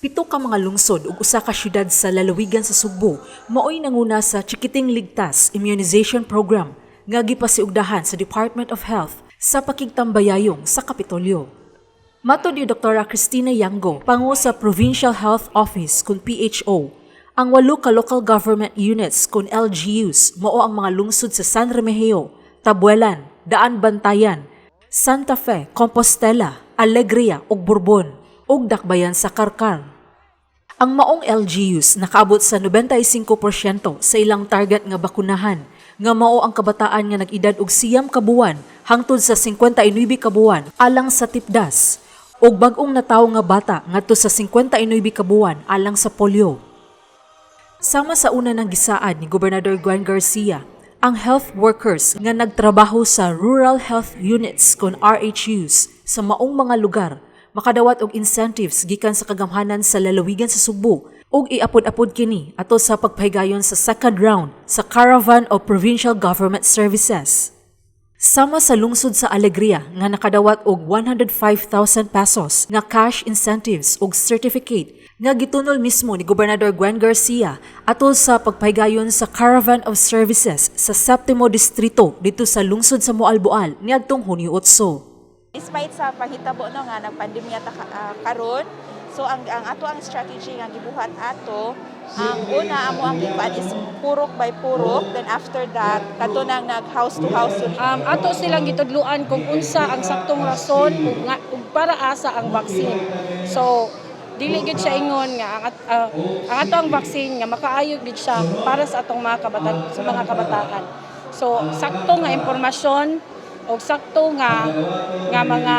Pito ka mga lungsod ug usa ka syudad sa lalawigan sa Sugbo maoy nanguna sa Chikiting Ligtas Immunization Program nga gipasiugdahan sa Department of Health sa pakigtambayayong sa Kapitolyo. Matod ni Dr. Cristina Yango, pangu sa Provincial Health Office kun PHO, ang 8 ka local government units kun LGUs mao ang mga lungsod sa San Remigio, Tabuelan, Daan Bantayan, Santa Fe, Compostela, Alegria ug Bourbon ug dakbayan sa Karkar. Ang maong LGUs nakaabot sa 95% sa ilang target nga bakunahan, nga mao ang kabataan nga nag-edad og 9 ka buwan hangtod sa 59 ka buwan alang sa tipdas, ug bag-ong natawo nga bata ngadto sa 59 ka buwan alang sa polio. Sama sa una ng gisaad ni Gobernador Gwen Garcia, ang health workers nga nagtrabaho sa Rural Health Units kon RHUs sa maong mga lugar makadawat og incentives gikan sa kagamhanan sa lalawigan sa Sugbo ug iapod-apod kini ato sa pagpahigayon sa second round sa Caravan of Provincial Government Services. Sama sa lungsod sa Alegria nga nakadawat og 105,000 pesos nga cash incentives ug certificate nga gitunol mismo ni Gobernador Gwen Garcia atol sa pagpahigayon sa Caravan of Services sa 7º distrito dito sa lungsod sa Moalboal niadtong Hunyo 8. Despite sa panghitabo no nga nagpandemya karon, so ang ato ang strategy nga gibuhat ato, ang una amo ang gipan is purok by purok, then after that kadto nang nag house to house. Ato silang gitudluan kung unsa ang saktong rason ug para asa ang vaccine. So dili gid siya ingon nga ang ato ang vaccine nga makaayo gid siya para sa atong mga kabataan. So sakto nga impormasyon o sakto nga mga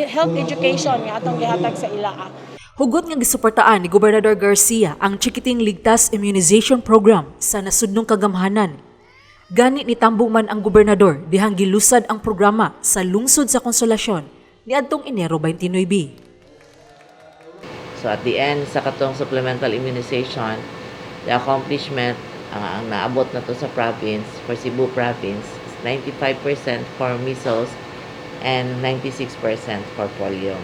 health education nga atong gihatag sa ila. Hugot nga gisuportaan ni Gobernador Garcia ang Chikiting Ligtas Immunization Program sa nasudnong kagamhanan. Gani nitambo man ang gobernador dihang gilusad ang programa sa lungsod sa Konsolasyon niadtong Enero 29. So at the end sa katong supplemental immunization, the accomplishment ang naabot na to sa province, for Cebu province, 95% for measles and 96% for polio.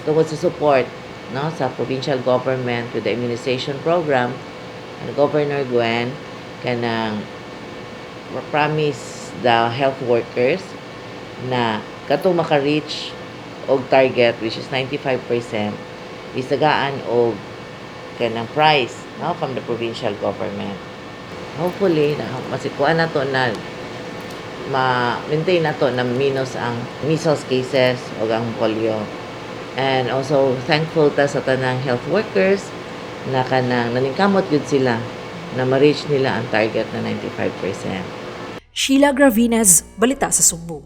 Tungkol sa support sa provincial government with the immunization program, and Governor Gwen kanang promise the health workers na katong maka-reach og target which is 95%, isagaan og kanang prize from the provincial government. Hopefully masikuan nato na ma-maintain nato na minus ang measles cases o ang polio. And also thankful ta sa tanang health workers na kanang naningkamot gud sila na ma-reach nila ang target na 95%. Sheila Gravinez, Balita sa Sugbo.